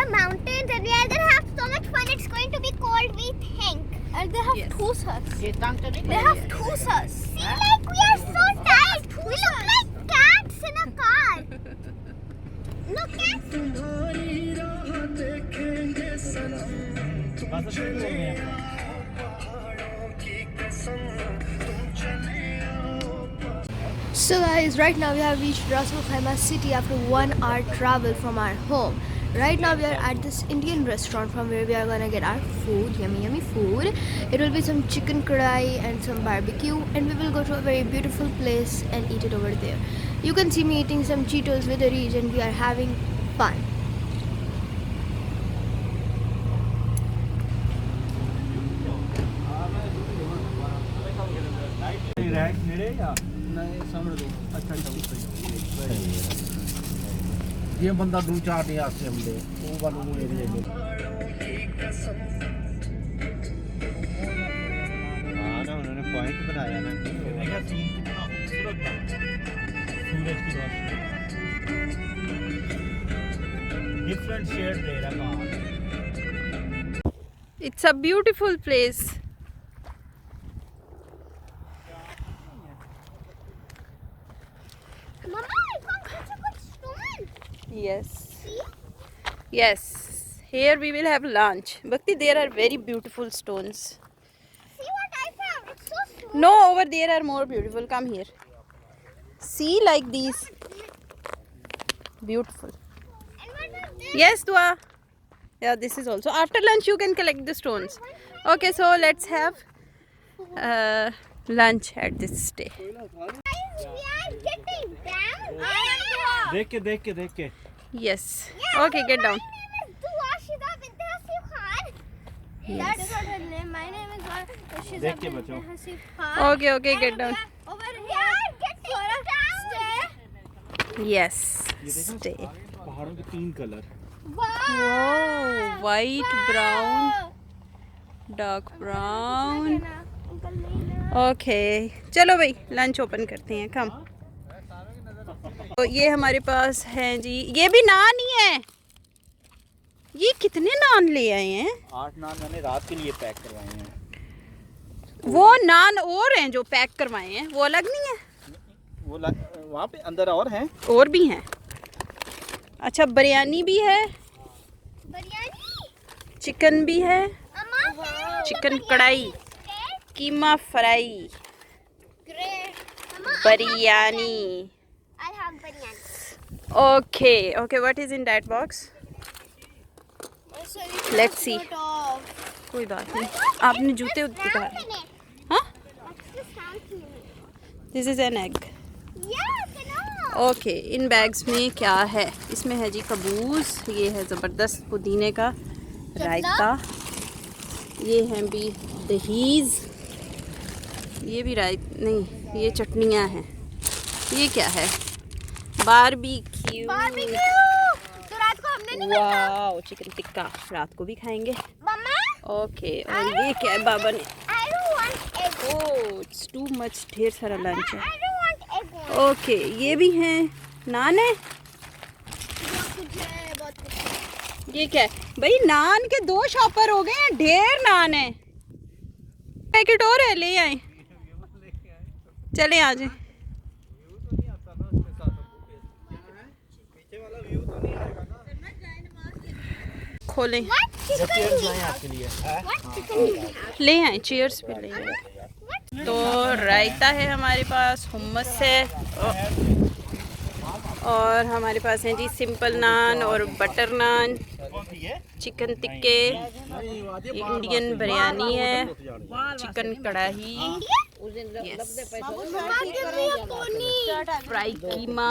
the mountains and we are gonna have so much fun. It's going to be cold, we think. And they have two sets. They have two sets. See, like we are so tight. We look like cats in a car. Look at. So guys, right now we have reached Ras Al Khaimah city after 1 hour travel from our home. Right now we are at this Indian restaurant from where we are gonna get our food, yummy food. It will be some chicken kadai and some barbecue, and we will go to a very beautiful place and eat it over there. You can see me eating some Cheetos with a Reach and we are having fun. ये बंदा 2-4 दिन आसे हमदे वो वालों को area में हां ना उन्होंने पॉइंट बनाया ना देखा सीन कितना खूबसूरत था सूरज की रोशनी डिफरेंट शेड दे रहा है It's a beautiful place. Mama, I found such a good stone. Yes. See? Yes. Here we will have lunch. Bhakti, there are very beautiful stones. See what I found? It's so small. No, over there are more beautiful. Come here. See, like these. Beautiful. And what are this? Yes, Dua. Yeah, this is also. After lunch, you can collect the stones. Okay, so let's have lunch at this stay. Guys, we are getting down. देख के Yes. Okay, get down. My name is Duashida Bint Hasif Khan. That is not her name. My name is Duashida देख के Bint बच्चों Hasif Khan. Okay, get down. Over here. We are getting down. Yes. Stay. पहाड़ों के 3 colour Wow, white, brown, dark brown. Okay, चलो भाई lunch open करते हैं. कम. तो ये हमारे पास हैं जी. ये भी नान ही है. ये कितने नान ले आए हैं? 8 नान मैंने रात के लिए पैक करवाए हैं. वो नान और हैं जो पैक करवाए हैं, वो अलग नहीं है? वो वहाँ पे अंदर और हैं. और भी हैं. अच्छा, बिरयानी भी है, बिरयानी चिकन भी है, अम्मा chicken kadai, keema fry, great biryani. I have biryani. Okay, what is in that box? Let's see. कोई बात नहीं. आपने जूते उतार. हाँ? This is an egg. Okay, in bags में क्या है? इसमें है जी कबूस, ये है ज़बरदस्त पुदीने का रायता, ये हैं भी दहीज, ये भी नहीं, ये चटनियाँ हैं. ये क्या है? बारबेक्यू. तो रात को हमने नहीं वाओ, चिकन टिक्का रात को भी खाएंगे. मम्मा ओके, और ये क्या है बाबा ने? I don't want egg. Oh, it's too much. ढेर सारा लंच है. I don't want egg. Okay, ये भी हैं. नान है. ये क्या है भाई? नान के 2 शॉपर हो गए हैं. ढेर नान है. पैकेट और है, ले आए. चले आ जाए. खोलें. आपके लिए ले आए, चेयर्स पे ले आए. तो रायता है हमारे पास, हुम्मस है, और हमारे पास हैं जी सिंपल नान और बटर नान, चिकन टिक्के, इंडियन बिरयानी है, चिकन कढ़ाई, फ्राई कीमा,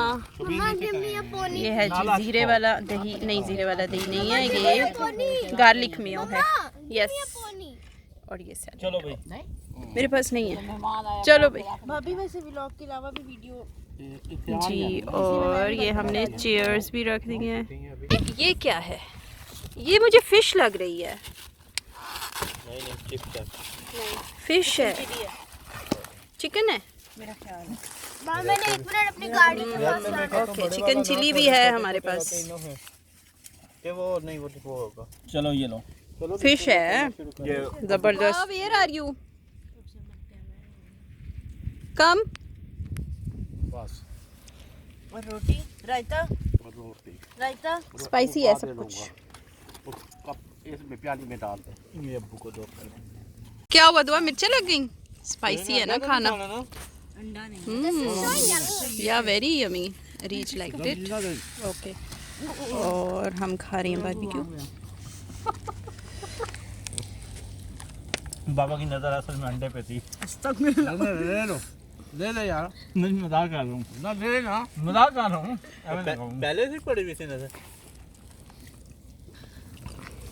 ये है जी जीरे वाला दही. नहीं, जीरे वाला दही नहीं है, ये गार्लिक मेयो है. यस, और ये सैलेड. चलो भाई, मेरे पास नहीं है. चलो भाई. भाभी वैसे व्लॉग के अलावा भी वीडियो जी, और ये हमने चेयर्स भी रख दी हैं. ये क्या है? ये मुझे फिश लग रही है. नहीं चिप्स है. फिश है. चिकन है मेरा ख्याल है. मैंने 1 मिनट अपनी गाड़ी के पास ओके, चिकन चिली भी है हमारे पास. कि वो नहीं वो होगा। चलो ये लो। चलो फिश है ये जबरदस्त। Where are you? कम। बस और रोटी रायता रोटी रायता स्पाइसी है सब कुछ। कप इसमें प्याली में डाल दे। ये अब्बू को दो पहले। क्या हुआ दुआ, मिर्चें लग गई? स्पाइसी है ना खाना। अंडा नहीं या very yummy, reach like it. Okay, और हम खा रहे हैं बारबेक्यू। बाबा की नजर असल में अंडे पे थी। ले ले यार, नहीं मजाक कर रहा हूँ ना, ले ना मजाक कर रहा हूँ। पहले से पड़ी हुई थी नजर।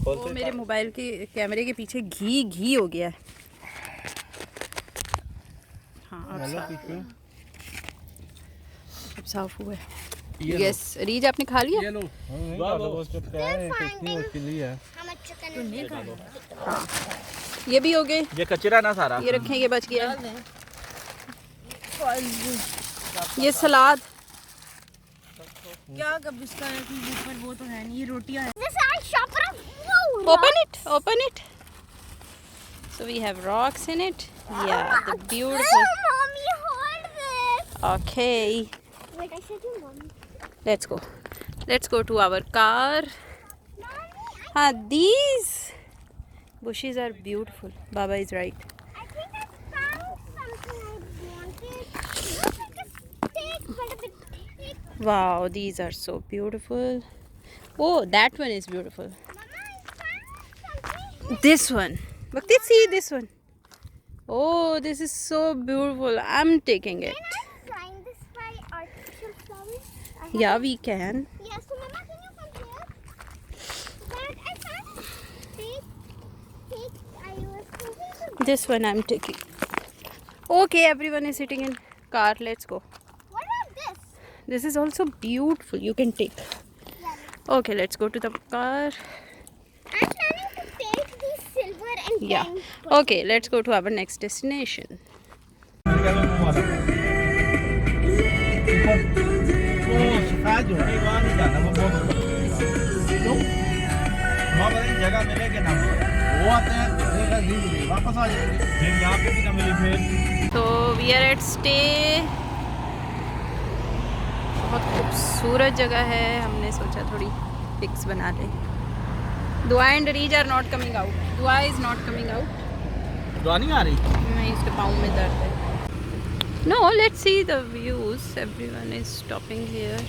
वो मेरे मोबाइल के कैमरे के पीछे घी घी हो गया है। हाँ अब साफ हुआ है। यस रीज आपने खा लिया? ये लो। हाँ ये भी हो गए। ये कचरा ना सारा। ये रखें, ये बच गया। ये सलाद क्या कब इसका ऊपर वो तो है नहीं, ये रोटियां हैं। open it so we have rocks in it. Yeah, the beautiful. Mommy, hold this. Okay, Wait, I said you, Mommy. let's go to our car. These bushes are beautiful. Baba is right. I think I found something I wanted. Look like a stick, but a bit thick. Wow, these are so beautiful. Oh, that one is beautiful. Mama, I found something. This one. Bhakti, see this one. Oh, this is so beautiful. I'm taking it. Can I find this by artificial flowers? Yeah, we can. Yes, so Mama, can you come here? But I found fake. I was thinking. This one I'm taking. Okay, everyone is sitting in car. Let's go. What about this? This is also beautiful. You can take. Yeah. Okay, let's go to the car. I'm planning to take these silver and Yeah. then Okay, let's go to our next destination. जगह मिलेगी ना वो आते हैं वापस आ जाएंगे फिर यहाँ पे भी ना मिली फिर। So we are at stay. बहुत खूबसूरत जगह है, हमने सोचा थोड़ी पिक्स बना लें। Dua and Reese are not coming out. Dua is not coming out. Dua नहीं आ रही? नहीं, उसके पाँव में दर्द है। No, let's see the views. Everyone is stopping here.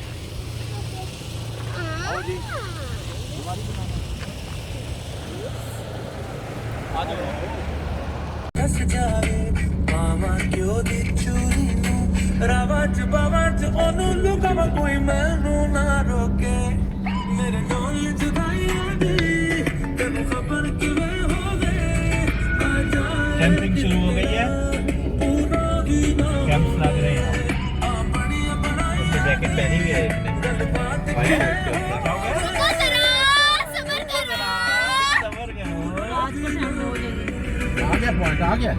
दस जावे मामा क्यों दी चूरी नू रवाज ओनू लुकावा कोई मैनू ना रोके मेरे डोल जुदाइयां दी तेनू खबर किवें होवे आ जा। कैंपिंग शुरू हो गई है, कैंप्स लग रहे हैं। उसने जैकेट पहनी हुई है इसने। भाई क्या हो गया? सबर करो। सबर करो। आ गया पॉइंट, आ गया।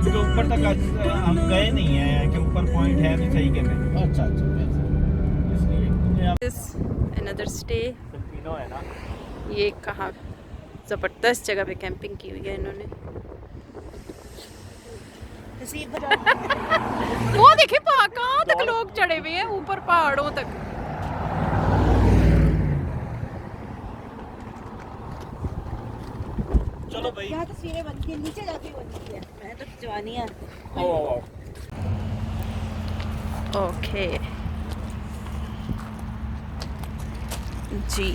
क्योंकि ऊपर तक हम गए नहीं हैं कि ऊपर पॉइंट है भी सही के में। अच्छा इसलिए This another stay. तीनों है ना। ये कहाँ ज़बरदस्त जगह पे कैंपिंग की हुई है इन्होंने। वो देखिए कहाँ तक लोग चढ़े हुए हैं, ऊपर पहाड़ों तक। चलो भाई। यहाँ तस्वीरें बनती है, नीचे जाके बनती है। मैं तो जवानी है। ओके जी,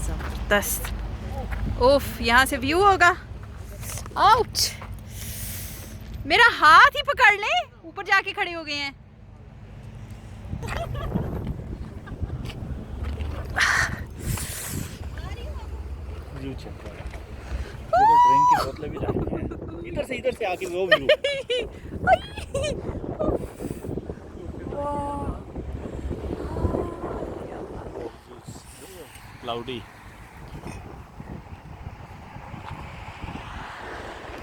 ज़बरदस्त। ओफ, यहाँ से व्यू होगा। आउच, मेरा हाथ ही पकड़ ले, ऊपर जाके खड़े हो गए हैं। व्यू चेक करो। ये तो ड्रिंक की बोतलें भी रखी हैं। इधर से आके वो व्यू। क्लाउडी।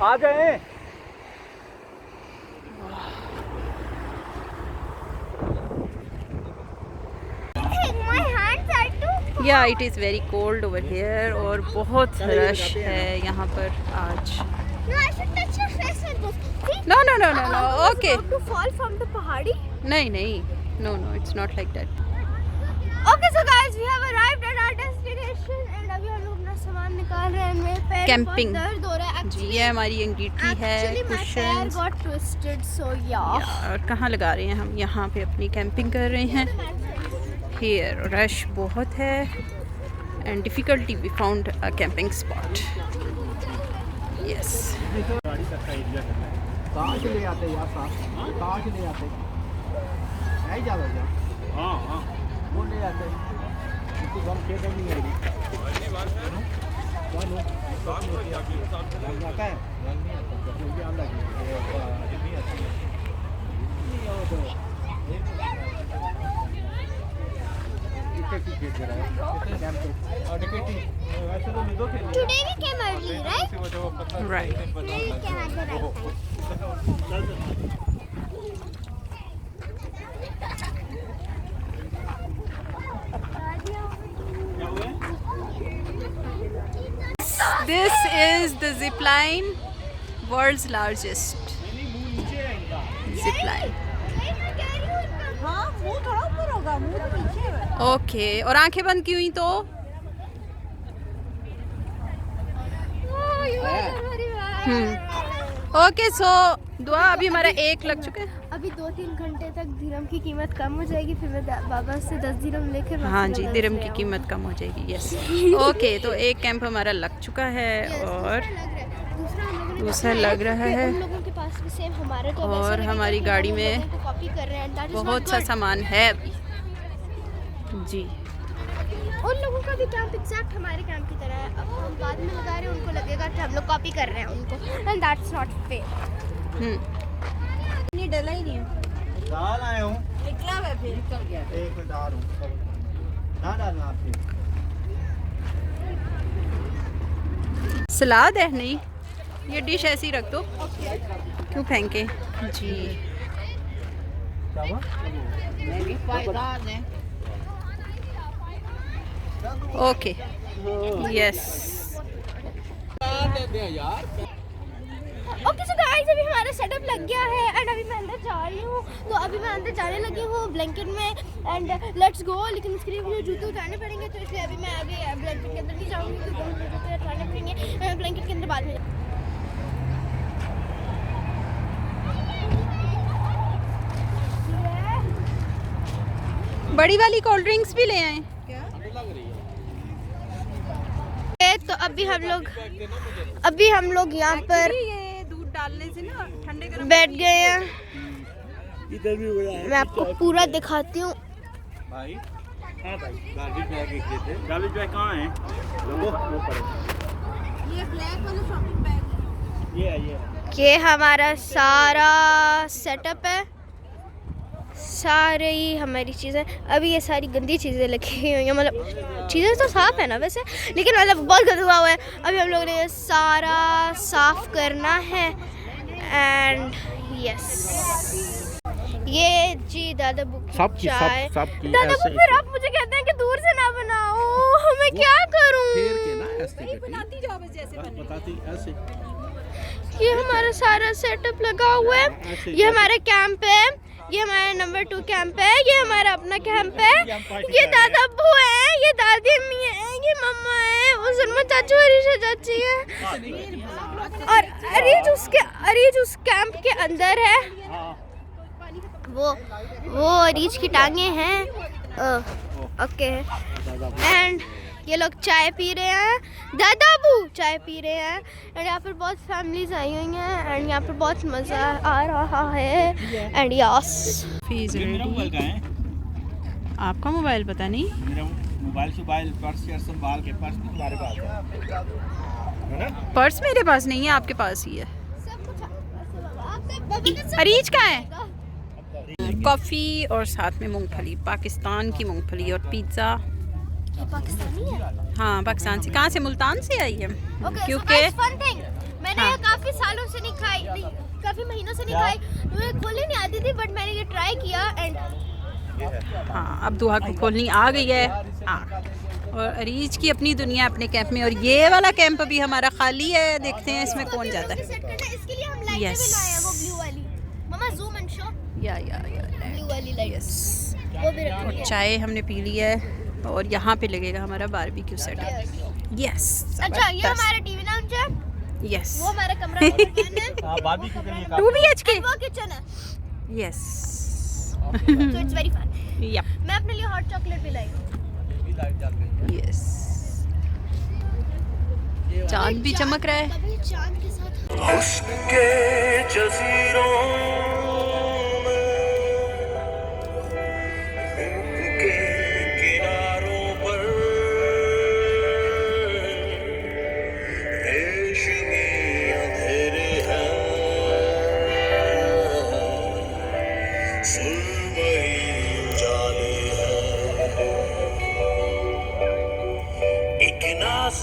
आ गए। या it is very cold over here और बहुत रश है यहाँ पर आज। No, I should touch your face with this. See? No no no no no okay To fall from the pahadi. नहीं नहीं no no it's not like that. Okay, so guys, we have arrived at our destination and अभी हम लोग अपना सामान निकाल रहे हैं। मेरे पैर Camping. बहुत दर्द हो रहा है। जी ये हमारी अंगीठी है, Actually, my पैर cushions. got twisted, so yeah. और कहाँ लगा रहे हैं हम? यहाँ पे अपनी कैंपिंग कर रहे हैं। हियर रश बहुत है and difficulty we found a camping spot. Yes गाड़ी तक का एरिया करना है। ताज ले आते यार साहब, ताज ले आते नहीं जा रहा। हाँ हाँ वो ले आते इसको गम खेत नहीं आएगी आता है जल्दी आंदा नहीं आता नहीं आओ तो टिकट खेत रहा है कैंप और टिकट वैसे तो नहीं दो खेल Today we came early, right? Right Today we came at the right time. This is the zip line, world's largest zip line. हाँ मुंह थोड़ा ऊपर होगा, मुंह तो पीछे है। ओके और आंखें बंद की हुई तो ओके सो दुआ अभी हमारा एक लग चुका है। अभी 2-3 घंटे तक दिरहम की कीमत कम हो जाएगी, फिर मैं बाबा से 10 दिरहम लेके हाँ जी दिरहम की कीमत कम हो जाएगी। यस ओके तो एक कैंप हमारा लग चुका है और दूसरा लग रहा है उन लोगों के पास भी सेम हमारे तो और हमारी गाड़ी में कॉपी कर रहे हैं। बहुत सा सामान है अभी जी। उन लोगों का भी कैंप एग्जैक्ट हमारे कैंप की तरह है। अब हम बाद में लगा रहे हैं, उनको लगेगा कि हम लोग कॉपी कर रहे हैं उनको, एंड दैट्स नॉट फेयर। नहीं डला ही नहीं है, दाल आया हूँ निकला हुआ है फिर निकल गया। एक मिनट आ रहा हूँ ना डालना आपने सलाद है नहीं ये डिश ऐसी रख दो क्यों फेंके जी। Okay yes okay so guys अभी हमारा सेटअप लग गया है एंड अभी मैं अंदर जा रही हूँ। तो अभी मैं अंदर जाने लगी हूँ ब्लैंकेट में एंड लेट्स गो। लेकिन उसके लिए मुझे जूते उतारने पड़ेंगे, तो इसलिए अभी मैं अभी ब्लैंकेट के अंदर नहीं जाऊँगी क्योंकि मुझे जूते उतारने पड़ेंगे। मैं ब्लैंकेट के अंदर बाद में बड़ी वाली कोल्ड ड्रिंक्स भी ले आए। तो अभी हम लोग यहाँ पर ये दूध डालने से ना ठंडे गरम बैठ गए हैं। इधर भी हो रहा है। मैं आपको पूरा दिखाती हूँ। भाई हाँ भाई गार्लिक बैग एक देते। गार्लिक बैग कहाँ है? वो पड़े। ये ब्लैक वाला शॉपिंग बैग ये ये हमारा सारा सेटअप है, सारे ही हमारी चीज़ें। अभी ये सारी गंदी चीज़ें लगी हुई हैं, मतलब चीज़ें तो साफ़ है ना वैसे, लेकिन मतलब बहुत गंदा हुआ है। अभी हम लोगों ने ये सारा साफ़ करना है एंड यस ये जी दादा बुक की चाय। दादा बुक फिर आप मुझे कहते हैं कि दूर से ना बनाओ, मैं क्या करूं? बनाती जाओ बस जैसे बने। बताती ऐसे। ये हमारा सारा सेटअप लगा हुआ है। ये हमारा कैंप है, ये हमारा नंबर 2 कैंप है, ये हमारा अपना कैंप है। ये दादा अब्बू है, ये दादी अम्मी है, ये मम्मा है, वो सलमा चाचू अरीशा चाची है और अरीज उस कैंप के अंदर है। वो अरीज की टांगे हैं। ओके एंड ये लोग चाय पी रहे हैं, दादा अबू चाय पी रहे हैं एंड यहाँ पर बहुत फैमिलीज आई हुई हैं एंड यहाँ पर बहुत मज़ा आ रहा है एंड यस फीस मोबाइल का है? आपका मोबाइल पता नहीं। मेरा मोबाइल पर्स या संभाल के पर्स तुम्हारे पास है ना? पर्स मेरे पास नहीं है, आपके पास ही है। अरीज का है कॉफ़ी और साथ में मूंगफली, पाकिस्तान की मूंगफली और पिज़्ज़ा। पाकिस्तानी है। हाँ पाकिस्तान से, कहाँ से? मुल्तान से आई है क्योंकि मैंने हाँ। ये काफ़ी सालों से नहीं खाई, काफ़ी महीनों से नहीं खाई, मुझे खोलनी नहीं आती थी, बट मैंने ये ट्राई किया एंड हाँ अब दुआ को खोलनी आ गई है। हाँ और अरीज की अपनी दुनिया अपने कैंप में, और ये वाला कैंप अभी हमारा खाली है। देखते हैं इसमें कौन जाता है। इसके लिए हम लाइटें भी लाए हैं, वो ब्लू वाली। मम्मा जूम एंड शो। या ब्लू वाली लाइट। यस। वो भी रखी और है। चाय हमने पी ली है और यहाँ पे लगेगा हमारा बारबेक्यू सेटअप। यस। अच्छा, ये हमारा टीवी लाउंज है। यस। वो हमारा कमरा किचन है। हां बारबेक्यू के लिए 2 BHK। वो किचन है। Yes. So it's very fun. Yup. मैं अपने लिए हॉट चॉकलेट भी लाई हूँ। भी लाइट जल गई है। यस। चांद भी चमक रहा है। कभी चांद के साथ हुस्न के जजीरों में, के किनारों पर रेशमी अंधेरे हैं, सुरमई उजाले हैं, एक नाज़